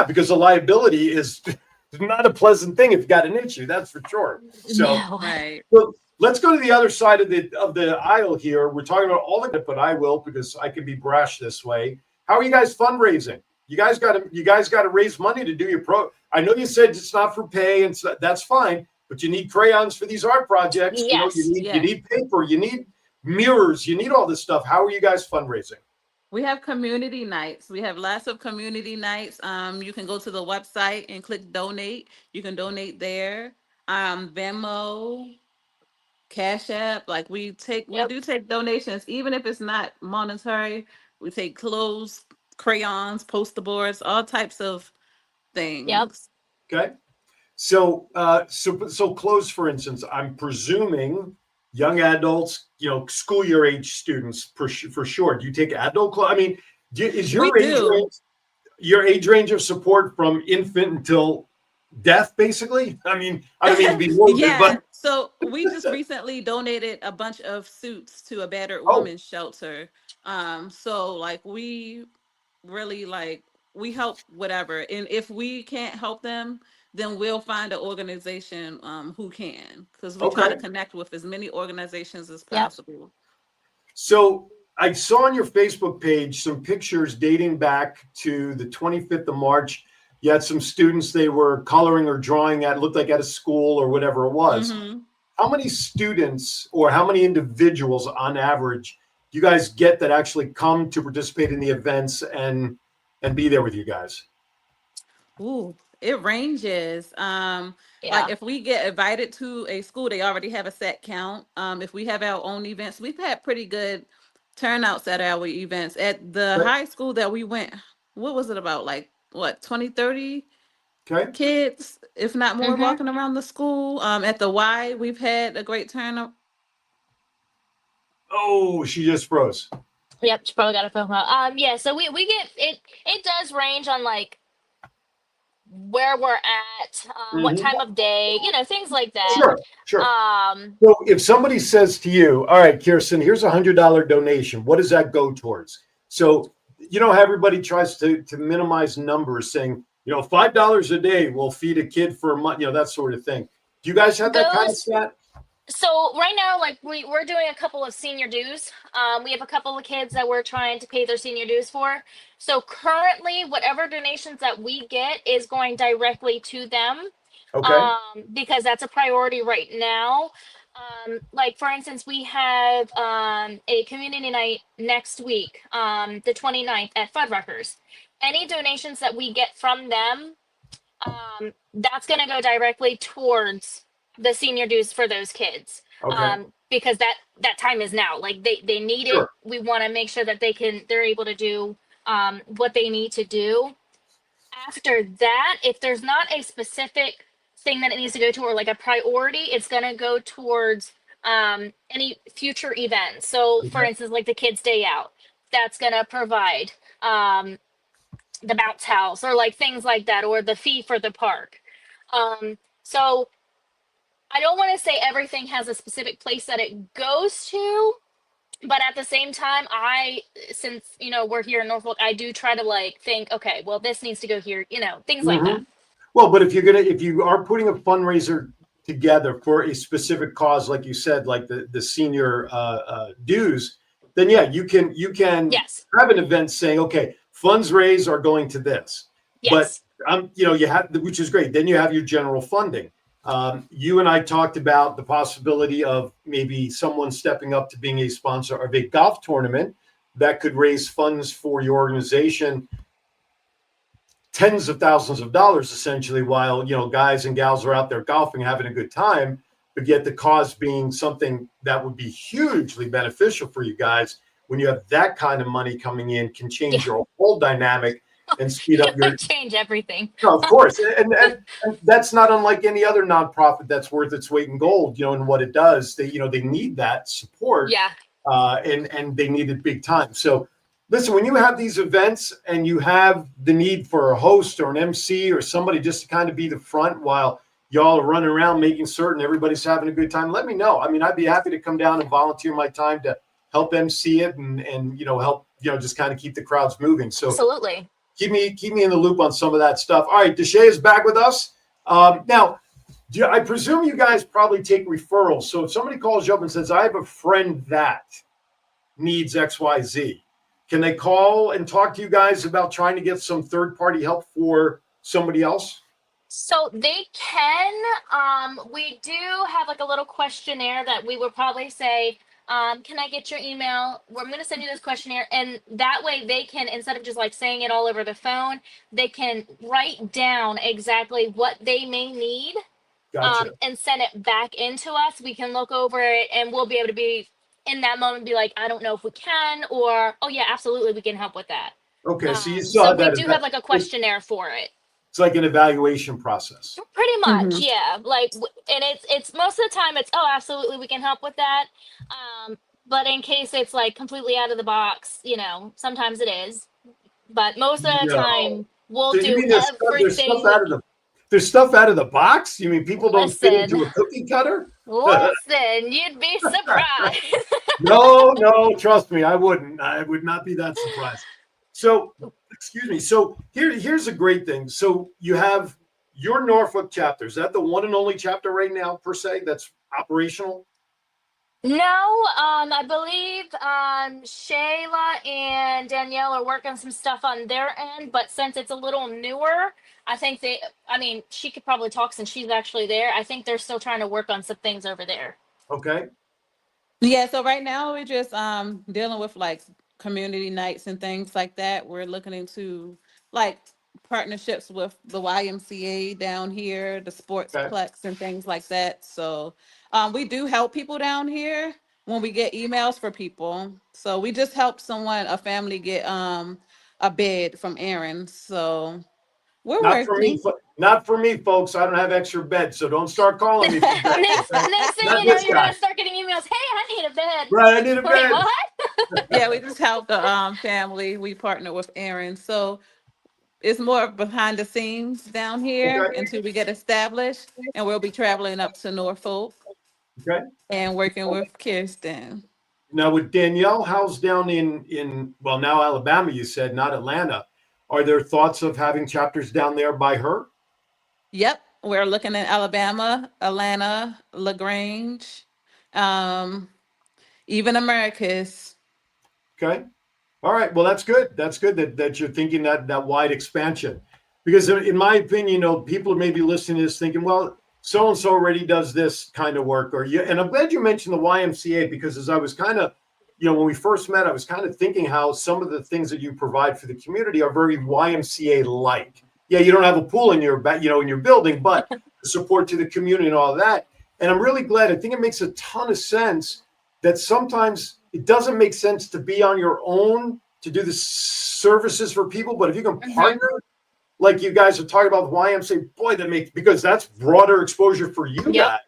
Because the liability is not a pleasant thing if you got an issue, that's for sure. So, right. So let's go to the other side of the aisle here. We're talking about all of it, but I will, because I can be brash this way. How are you guys fundraising? You guys got to raise money to do your I know you said it's not for pay, and so that's fine, but you need crayons for these art projects. Yes. You need paper, you need mirrors, you need all this stuff. How are you guys fundraising? We have community nights. We have lots of community nights. You can go to the website and click donate. You can donate there. Venmo, Cash App. Like, we do take donations, even if it's not monetary. We take clothes, crayons, poster boards, all types of things. Yep. Okay. So clothes, for instance, I'm presuming young adults, school year age students for sure. Do you take adult clothes? Is your age range of support from infant until death, basically? I mean, I don't mean to be morbid, Yeah. but So we just recently donated a bunch of suits to a battered oh, women's shelter. So like we really like we help whatever, and if we can't help them, then we'll find an organization who can, because we try to okay. connect with as many organizations as Yep. possible. So I saw on your Facebook page some pictures dating back to the 25th of March. You had some students, they were coloring or drawing at, looked like at a school or whatever it was. Mm-hmm. How many students or how many individuals on average do you guys get that actually come to participate in the events and be there with you guys? Ooh, it ranges. Like if we get invited to a school, they already have a set count. If we have our own events, we've had pretty good turnouts at our events. At the Right. high school that we went, what was it about? Like what, 20, 30 Okay. kids, if not more, walking around the school. At the Y, we've had a great turnout. Oh, she just froze. Yep, she probably got a phone call. Yeah, so we get it. It does range on like where we're at, what time of day, things like that. Sure, sure. Um, So if somebody says to you, all right, Kirsten, here's $100 donation, what does that go towards? So, how everybody tries to minimize numbers saying, $5 a day will feed a kid for a month, that sort of thing. Do you guys have that kind of stat? So right now, like we're doing a couple of senior dues. We have a couple of kids that we're trying to pay their senior dues for. So currently, whatever donations that we get is going directly to them. Okay. Because that's a priority right now. Like for instance, we have a community night next week, the 29th at Fuddruckers. Any donations that we get from them, that's going to go directly towards the senior dues for those kids. Okay. Because that time is now. Like they need Sure. it. We want to make sure that they're able to do what they need to do. After that, if there's not a specific thing that it needs to go to or like a priority, it's going to go towards any future events. So for instance, like the kids day out, that's going to provide the bounce house or like things like that, or the fee for the park. So I don't want to say everything has a specific place that it goes to, but at the same time, since we're here in Norfolk, I do try to like think, okay, well, this needs to go here, things like that. Well, but if you are putting a fundraiser together for a specific cause, like you said, like the senior dues, then yeah, you can Yes. have an event saying, okay, funds raised are going to this. Yes. But you have, which is great. Then you have your general funding. You and I talked about the possibility of maybe someone stepping up to being a sponsor of a golf tournament that could raise funds for your organization, tens of thousands of dollars, essentially, while, guys and gals are out there golfing, having a good time, but yet the cause being something that would be hugely beneficial for you guys. When you have that kind of money coming in, can change your whole dynamic and speed up your change everything. No, of course. And that's not unlike any other nonprofit that's worth its weight in gold, and what it does. They need that support. Yeah. And they need it big time. So listen, when you have these events and you have the need for a host or an MC or somebody just to kind of be the front while y'all are running around making certain everybody's having a good time, let me know. I mean, I'd be happy to come down and volunteer my time to help MC it and help, just kind of keep the crowds moving. So absolutely. Keep me in the loop on some of that stuff. All right, Deshay is back with us. Now, I presume you guys probably take referrals. So if somebody calls you up and says, I have a friend that needs XYZ, can they call and talk to you guys about trying to get some third-party help for somebody else? So they can. We do have like a little questionnaire that we would probably say, can I get your email? I'm going to send you this questionnaire. And that way they can, instead of just like saying it all over the phone, they can write down exactly what they may need. Gotcha. And send it back into us. We can look over it and we'll be able to be in that moment, be like, I don't know if we can, or, oh yeah, absolutely. We can help with that. Okay. So you saw so that. we do have like a questionnaire for it. It's like an evaluation process. Pretty much. Yeah. Like, and it's most of the time it's, oh, absolutely. We can help with that. But in case it's like completely out of the box, sometimes it is, but most of the time we'll So do there's everything. stuff there's stuff out of the box. You mean people don't fit Listen. into a cookie cutter? Listen, you'd be surprised. No, trust me, I wouldn't. I would not be that surprised. So, excuse me. So here's a great thing. So you have your Norfolk chapter. Is that the one and only chapter right now, per se, that's operational? No, I believe Shayla and Danielle are working some stuff on their end, but since it's a little newer, I think she could probably talk since she's actually there. I think they're still trying to work on some things over there. Okay. Yeah, so right now we're just dealing with like community nights and things like that. We're looking into like partnerships with the YMCA down here, the sportsplex and things like that. So we do help people down here when we get emails for people. So we just helped a family get a bed from Aaron. So we're working. Not for me, folks. I don't have extra beds, so don't start calling me. Next thing you know, you're gonna start getting emails. Hey, I need a bed. Right, I need a bed. What? Yeah, we just help the family. We partner with Aaron, so it's more behind the scenes down here until we get established, and we'll be traveling up to Norfolk. Okay. And working with Kirsten. Now with Danielle House down in now Alabama, you said, not Atlanta. Are there thoughts of having chapters down there by her? Yep, we're looking at Alabama, Atlanta, LaGrange, even Americus. Okay. All right. Well, that's good. That's good that you're thinking that wide expansion. Because in my opinion, people may be listening to this thinking, well, so-and-so already does this kind of work. And I'm glad you mentioned the YMCA, because as I was kind of, when we first met, I was kind of thinking how some of the things that you provide for the community are very YMCA-like. Yeah, you don't have a pool in your building, but the support to the community and all of that. And I'm really glad. I think it makes a ton of sense that sometimes it doesn't make sense to be on your own to do the services for people. But if you can partner, like you guys are talking about YMCA, boy, because that's broader exposure for you guys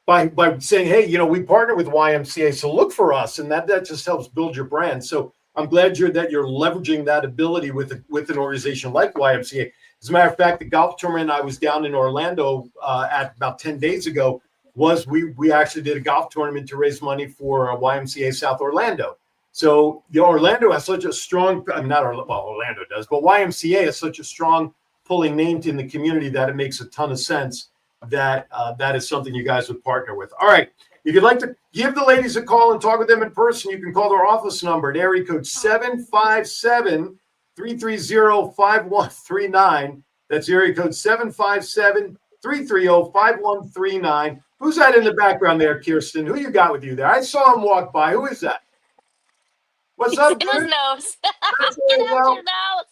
by saying, hey, we partner with YMCA, so look for us, and that just helps build your brand. So I'm glad you're leveraging that ability with an organization like YMCA. As a matter of fact, the golf tournament I was down in Orlando at about 10 days ago we actually did a golf tournament to raise money for YMCA South Orlando. So Orlando has such a strong, Orlando does, but YMCA has such a strong pulling name in the community that it makes a ton of sense that that is something you guys would partner with. All right. If you'd like to give the ladies a call and talk with them in person, you can call their office number at area code 757-330-5139. That's area code 757-330-5139. Who's that in the background there, Kirsten? Who you got with you there? I saw him walk by. Who is that? What's up, dude? Get his nose. Get out your nose.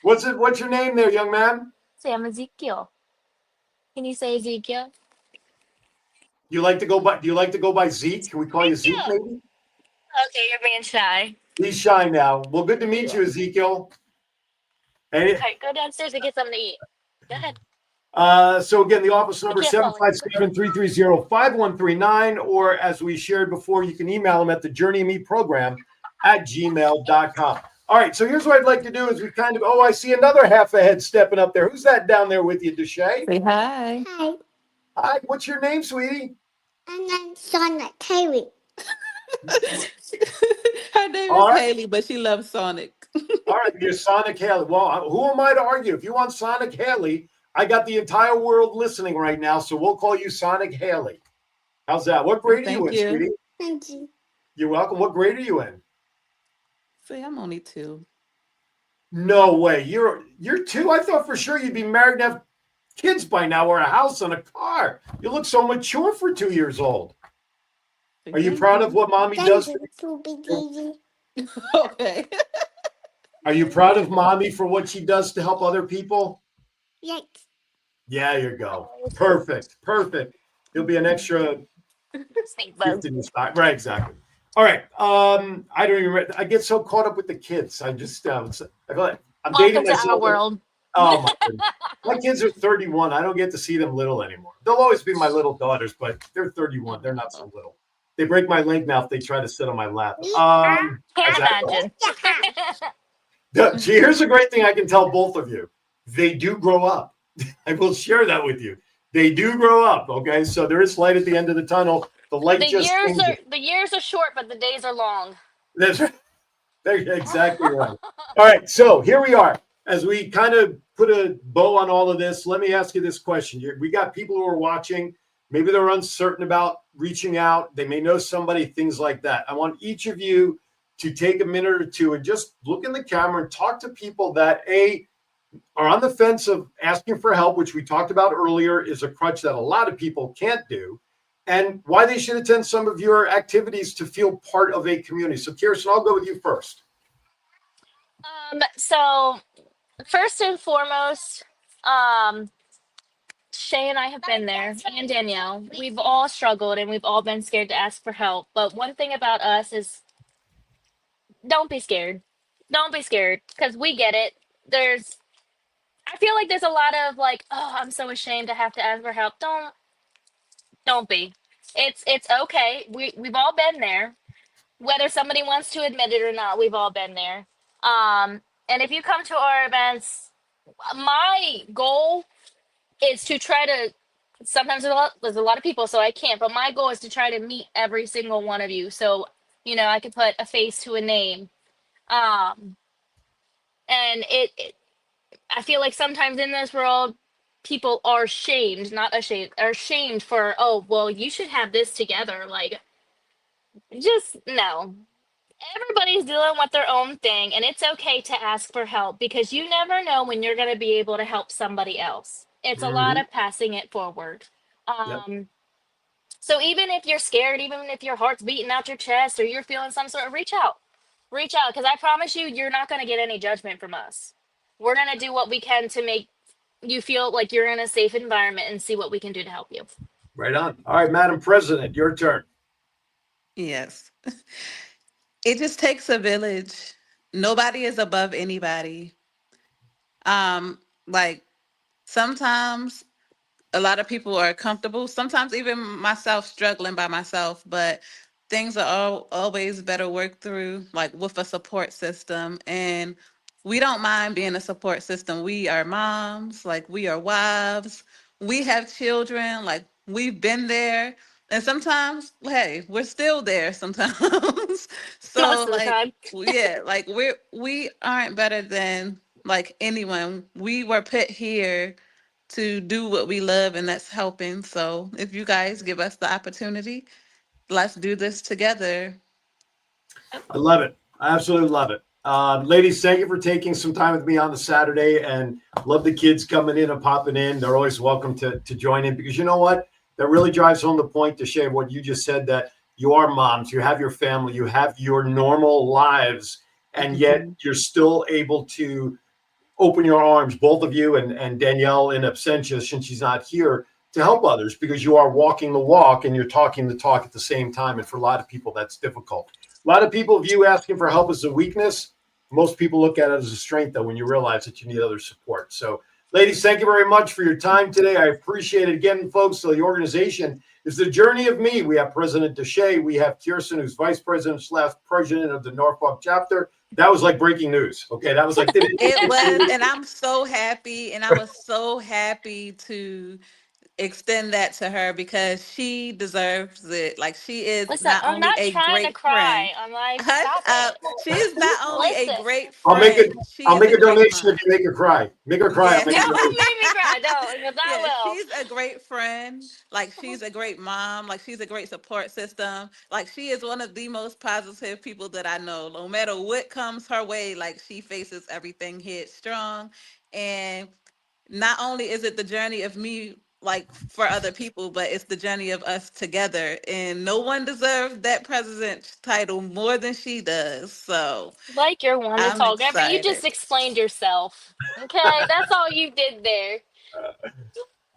What's your name there, young man? Sam Ezekiel. Can you say Ezekiel? Do you like to go by Zeke? Can we call you Zeke, maybe? Okay, you're being shy. He's shy now. Well, good to meet you, Ezekiel. Okay, go downstairs and get something to eat. Go ahead. So again, the office number 757-330-5139, or as we shared before, you can email them at thejourneymeprogram@gmail.com. All right, so here's what I'd like to do is we kind of, I see another half a head stepping up there. Who's that down there with you, Deshay? Say hi. Hi. Hi, what's your name, sweetie? And then Sonic Haley. Her name is Haley, but she loves Sonic. All right, you're Sonic Haley. Well, who am I to argue? If you want Sonic Haley, I got the entire world listening right now, so we'll call you Sonic Haley. How's that? What grade are you in, sweetie? Thank you. You're welcome. What grade are you in? See, I'm only 2. No way. You're 2? I thought for sure you'd be married and have kids by now, or a house and a car. You look so mature for 2 years old. Are you proud of what mommy does for you? Okay. Are you proud of mommy for what she does to help other people? Yes. Yeah, you go. Perfect. You'll be an extra gift in your stock. Right, exactly. All right. I don't even. I get so caught up with the kids. I just. I feel like I'm dating myself. Welcome to our world. Oh my goodness. My kids are 31. I don't get to see them little anymore. They'll always be my little daughters, but they're 31. They're not so little. They break my leg now if they try to sit on my lap. Can't imagine. See, here's a great thing I can tell both of you. They do grow up. I will share that with you. They do grow up. Okay, so there is light at the end of the tunnel. The light just changes. The years are short, but the days are long. That's right. That's exactly right. All right, so here we are. As we kind of put a bow on all of this, let me ask you this question. We got people who are watching. Maybe they're uncertain about reaching out. They may know somebody, things like that. I want each of you to take a minute or two and just look in the camera and talk to people that, are on the fence of asking for help, which we talked about earlier is a crutch that a lot of people can't do, and why they should attend some of your activities to feel part of a community. So, Kirsten, I'll go with you first. So first and foremost, Shay and I have been there, and Danielle. We've all struggled and we've all been scared to ask for help. But one thing about us is don't be scared. Don't be scared because we get it. I feel like there's a lot of like, oh, I'm so ashamed to have to ask for help. Don't be. It's okay. We've all been there. Whether somebody wants to admit it or not, we've all been there. And if you come to our events, my goal is to try to. Sometimes there's a lot of people, so I can't. But my goal is to try to meet every single one of you, so I could put a face to a name. And I feel like sometimes in this world, people are shamed, not ashamed, are shamed for, oh, well, you should have this together. Like, just no. Everybody's dealing with their own thing, and it's okay to ask for help because you never know when you're going to be able to help somebody else. It's a lot of passing it forward. Yep. So even if you're scared, even if your heart's beating out your chest or you're feeling some sort of reach out because I promise you're not going to get any judgment from us. We're going to do what we can to make you feel like you're in a safe environment and see what we can do to help you. Right on. All right, Madam President, your turn. Yes. It just takes a village. Nobody is above anybody. Like sometimes a lot of people are comfortable, sometimes even myself struggling by myself, but things are always better worked through like with a support system. And we don't mind being a support system. We are moms, like we are wives, we have children, like we've been there. And sometimes, hey, we're still there sometimes. So Most of the like, time. yeah, like we aren't better than like anyone. We were put here to do what we love, and that's helping. So if you guys give us the opportunity, let's do this together. I love it. I absolutely love it. Ladies, thank you for taking some time with me on the Saturday, and love the kids coming in and popping in. They're always welcome to join in because you know what? That really drives home the point to Shay, what you just said, that you are moms, you have your family, you have your normal lives, and yet you're still able to open your arms, both of you and Danielle in absentia, since she's not here, to help others because you are walking the walk and you're talking the talk at the same time. And for a lot of people, that's difficult. A lot of people view asking for help as a weakness. Most people look at it as a strength, though, when you realize that you need other support. So, ladies, thank you very much for your time today. I appreciate it again, folks. So the organization is the Journey of Me. We have President Deshay. We have Kirsten, who's Vice President / President of the Norfolk chapter. That was like breaking news. Okay, that was like it was, and I'm so happy, and I was so happy to extend that to her because she deserves it. Like she is Listen, not I'm only not a trying to great friend. cry. I'm like, Hush stop up. it. She is not only Listen. a great I'll friend. make a great donation mom. if you make her cry. Make her cry. Yeah. I'll make a Don't donation. make me cry. Don't, because I Yeah, will. she's a great friend. Like she's a great mom. Like she's a great support system. Like she is one of the most positive people that I know. No matter what comes her way, like she faces everything headstrong. And not only is it the journey of me like for other people, but it's the journey of us together. And no one deserves that president title more than she does. So Like you're one to I'm talk. Ever you excited. just explained yourself. Okay, that's all you did there.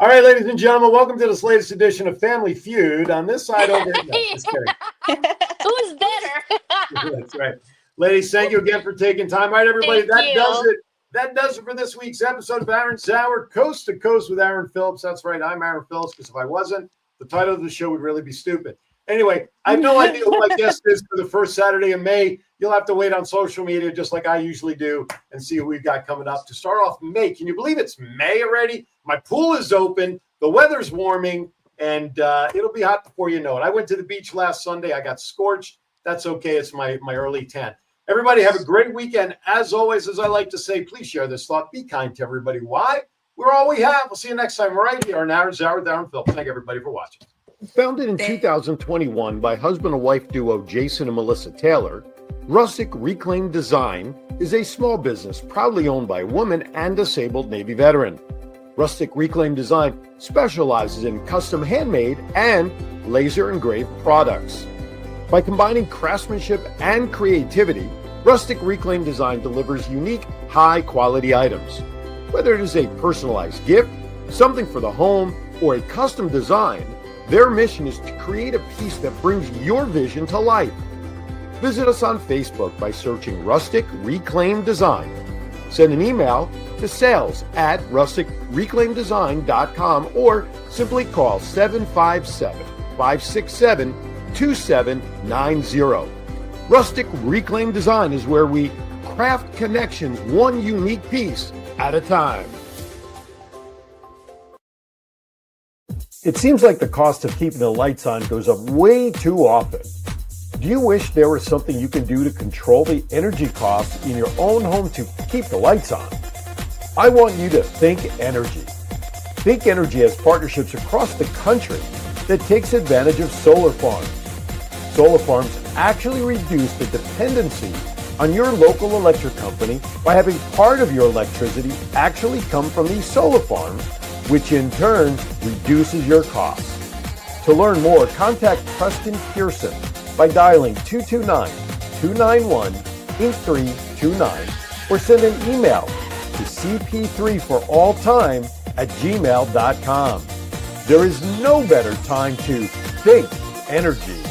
All right, ladies and gentlemen, welcome to this latest edition of Family Feud. On this side over here, no, just kidding. Who's better? That's right. Ladies, thank you again for taking time. All right, everybody, Thank you. does it. That does it for this week's episode of Aaron Sauer, Coast to Coast with Aaron Phillips. That's right, I'm Aaron Phillips, because if I wasn't, the title of the show would really be stupid. Anyway, I have no idea who my guest is for the first Saturday of May. You'll have to wait on social media, just like I usually do, and see who we've got coming up. To start off May, can you believe it's May already? My pool is open. The weather's warming, and it'll be hot before you know it. I went to the beach last Sunday. I got scorched. That's okay. It's my early 10. Everybody have a great weekend. As always, as I like to say, please share this thought. Be kind to everybody. Why? We're all we have. We'll see you next time right here on Aaron's Hour with Aaron Phillips. Thank everybody for watching. Founded in 2021 by husband and wife duo Jason and Melissa Taylor, Rustic Reclaimed Design is a small business proudly owned by a woman and disabled Navy veteran. Rustic Reclaimed Design specializes in custom handmade and laser engraved products. By combining craftsmanship and creativity, Rustic Reclaimed Design delivers unique, high-quality items. Whether it is a personalized gift, something for the home, or a custom design, their mission is to create a piece that brings your vision to life. Visit us on Facebook by searching Rustic Reclaimed Design. Send an email to sales@rusticreclaimdesign.com or simply call 757-567-2790. Rustic Reclaimed Design is where we craft connections one unique piece at a time. It seems like the cost of keeping the lights on goes up way too often. Do you wish there was something you can do to control the energy costs in your own home to keep the lights on? I want you to Think Energy. Think Energy has partnerships across the country that takes advantage of solar farms. Solar farms actually reduce the dependency on your local electric company by having part of your electricity actually come from these solar farms, which in turn reduces your costs. To learn more, contact Preston Pearson by dialing 229-291-8329 or send an email to cp3foralltime@gmail.com. There is no better time to think energy.